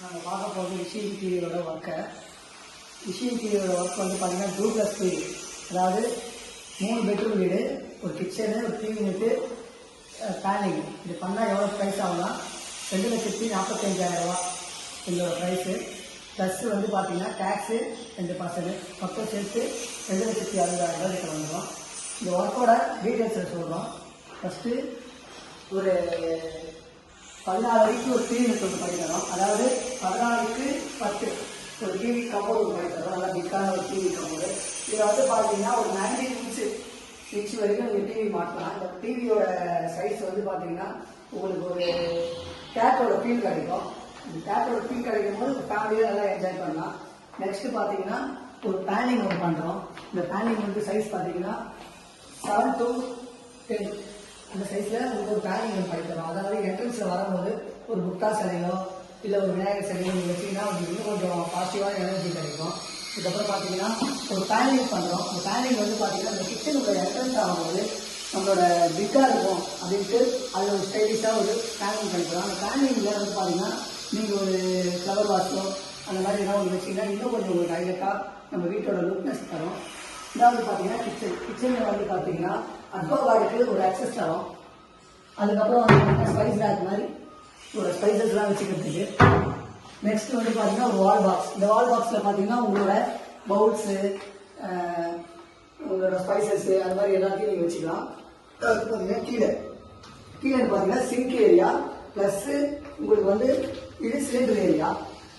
நாங்கள் பார்க்க போகிறது விஷய டிவியோட ஒர்க்கை. விஷய டிவியோட ஒர்க் வந்து பார்த்தீங்கன்னா 2+3, அதாவது 3 பெட்ரூம் வீடு, ஒரு கிச்சனு, ஒரு டிவி யூனிட்டு, பேனிங். இது பண்ணால் எவ்வளோ ப்ரைஸ் ஆகும்னா 2,45,000 இதோட ப்ரைஸு. ப்ளஸ் வந்து பார்த்தீங்கன்னா டேக்ஸு 2% மொத்தம் சேர்த்து 2,60,000 கிட்ட வந்துடும். இந்த ஒர்க்கோட டீட்டெயில்ஸை சொல்கிறோம். ஃபஸ்ட்டு ஒரு 14 அடிக்கு ஒரு டிவி யூனிட் ஒன்று பண்ணித்தரோம். அதாவது 14x10 ஒரு டிவி கபோர்டு ஒன்று பண்ணித்தரோம். நல்லா பிக்கான ஒரு டிவி கபோர்டு. இதில் வந்து பார்த்தீங்கன்னா ஒரு 19 இன்ச் வரைக்கும் நீங்கள் டிவி மாட்டலாம். இந்த டிவியோட சைஸ் வந்து பார்த்தீங்கன்னா உங்களுக்கு ஒரு தேட்டரோட ஃபீல் கிடைக்கும். இந்த தேட்டரோட ஃபீல் கிடைக்கும் போது ஃபேமிலியாக நல்லா என்ஜாய் பண்ணலாம். நெக்ஸ்ட்டு பார்த்தீங்கன்னா ஒரு பேனிங் ஒன்று பண்ணுறோம். இந்த பேனிங் வந்து சைஸ் பார்த்தீங்கன்னா 7 to 10 அந்த சைஸில் உங்களுக்கு ஒரு பேனிங் ஒன்று பண்ணித்தரோம். அதாவது என்ட்ரன்ஸில் வரும்போது ஒரு புத்தா சிலையோ இல்லை ஒரு விநாயகர் சிலையோ நீங்கள் வச்சிங்கன்னா உங்களுக்கு இன்னும் கொஞ்சம் பாசிட்டிவான எனர்ஜி கிடைக்கும். இதுக்கப்புறம் பார்த்தீங்கன்னா ஒரு பேனிங் பண்ணுறோம். அந்த பேனிங் வந்து பார்த்தீங்கன்னா இந்த கிச்சனுக்குள்ள என்ட்ரன்ஸ் ஆகும்போது நம்மளோட பிக்காக இருக்கும் அப்படின்ட்டு அதில் ஒரு ஸ்டைலிஷாக ஒரு பேனிங் பண்ணிக்கிறோம். அந்த பேனிங்கில் வந்து பார்த்தீங்கன்னா நீங்கள் ஒரு ஃப்ளவர் வாஷோ அந்த மாதிரி ஏதாவது ஒன்று வச்சிங்கன்னா இன்னும் கொஞ்சம் உங்களுக்கு ஹைலைட்டாக நம்ம வீட்டோட லுக்னஸ் தரும். இதாவது பார்த்தீங்கன்னா கிச்சனில் வந்து பார்த்தீங்கன்னா அக்வாகார்டுக்கு ஒரு அக்சஸ் தரும். அதுக்கப்புறம் வந்து பார்த்தீங்கன்னா ஸ்பைஸ் ரேக் மாதிரி ஒரு ஸ்பைசஸ்லாம் வச்சுக்கிறதுக்கு. நெக்ஸ்ட் வந்து பார்த்தீங்கன்னா ஒரு வால் பாக்ஸ். இந்த வால் பாக்ஸில் பார்த்தீங்கன்னா உங்களோட பவுல்ஸு, உங்களோட ஸ்பைசஸ்ஸு அது மாதிரி எல்லாத்தையும் நீங்கள் வச்சுக்கலாம். அதுக்கு பார்த்தீங்கன்னா கீழே பார்த்தீங்கன்னா சிங்க் ஏரியா ப்ளஸ்ஸு உங்களுக்கு வந்து இது சிலிண்டர் ஏரியா.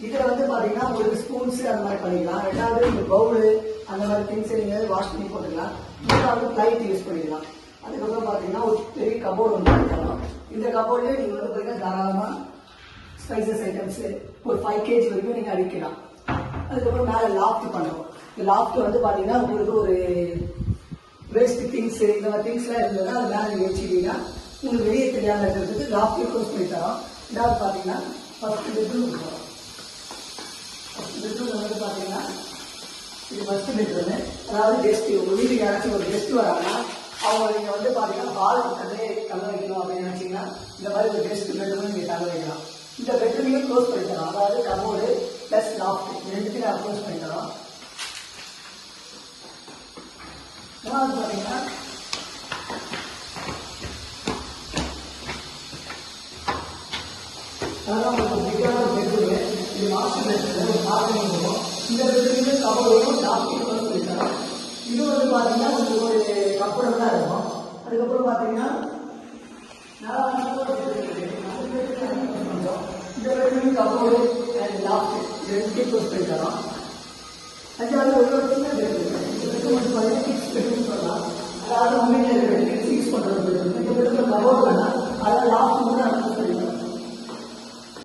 இதில் வந்து பார்த்தீங்கன்னா உங்களுக்கு ஸ்பூன்ஸு அந்த மாதிரி பண்ணிக்கலாம். ரெண்டாவது இந்த பவுலு அந்த மாதிரி திங்ஸை நீங்கள் வாஷ் பண்ணி போட்டுக்கலாம். மூணாவது பிளைட் யூஸ் பண்ணிக்கலாம். அதுக்கப்புறம் பார்த்தீங்கன்னா ஒரு பெரிய கபோர்டு ஒன்று பண்ணிக்கலாம். இந்த கபோர்ட்லேயே நீங்கள் வந்து பார்த்தீங்கன்னா தாராளமாக ஸ்பைசஸ் ஐட்டம்ஸு ஒரு 5 kg வரைக்கும் நீங்கள் அடிக்கலாம். அதுக்கப்புறம் மேலே லாஃப்ட் பண்ணுறோம். இந்த லாஃப்ட் வந்து பார்த்தீங்கன்னா உங்களுக்கு ஒரு வேஸ்ட் திங்ஸு இந்த மாதிரி திங்ஸ்லாம் இருந்ததுன்னா அது மேலே நீங்கள் வச்சுக்கிட்டீங்கன்னா உங்களுக்கு வெளியே தெரியாமல் இருக்கிறதுக்கு லாஃப்ட்டையும் க்ளோஸ் பண்ணி தரோம். ரெண்டாவது பார்த்தீங்கன்னா ஃபஸ்ட்டு பெட்ரூம் போகிறோம். ஃபஸ்ட்டு பெட்ரூம் வந்து பார்த்தீங்கன்னா இது ஃபஸ்ட்டு பெட்ரூமு. அதாவது கெஸ்ட்டு உங்கள் வீட்டுக்கு யாராச்சும் ஒரு கெஸ்ட் வராங்கன்னா அவங்க நீங்கள் வந்து பார்த்தீங்கன்னா ஹால் பக்கத்துலேயே தங்க வைக்கணும் அப்படின்னு நினச்சிங்கன்னா இந்த மாதிரி ஒரு கெஸ்ட் பெட்ரூம் நீங்கள் தங்க வைக்கலாம். இந்த பெட்ரூமையும் க்ளோஸ் பண்ணி தரோம். அதாவது கபோர்டு ப்ளஸ் லாஃப்ட் ரெண்டுத்தையும் நான் க்ளோஸ் பண்ணி தரோம். மூணாவது பார்த்தீங்கன்னா அதான் உங்களுக்கு பிக்கான ஒரு பெட்ரூமு. இது மாஸ்டர் பெட்ரூம் ஒரு பால்கனி இருக்கும். இந்த பெட்ரூமே கபோர்டையும் லாஃப்டையும் க்ளோஸ் பண்ணி தரோம். இது வந்து பார்த்தீங்கன்னா உங்களுக்கு ஒரு கப்படம் தான் இருக்கும். அதுக்கப்புறம் பார்த்தீங்கன்னா இந்த பெட்ரூம் கபோர்டு அண்ட் லாஃப்ட் இது ரெண்டுத்தையும் க்ளோஸ் பண்ணி தரோம். அஞ்சாவது ஒரு சின்ன பெட்ரூம். இந்த பெட்ரூம் வந்து பார்த்தீங்கன்னா கிட்ஸ் பெட்ரூம் சொல்லலாம். அதாவது உங்கள் வீட்டில் இருக்கிற கிட்ஸ் யூஸ் பண்ணுறது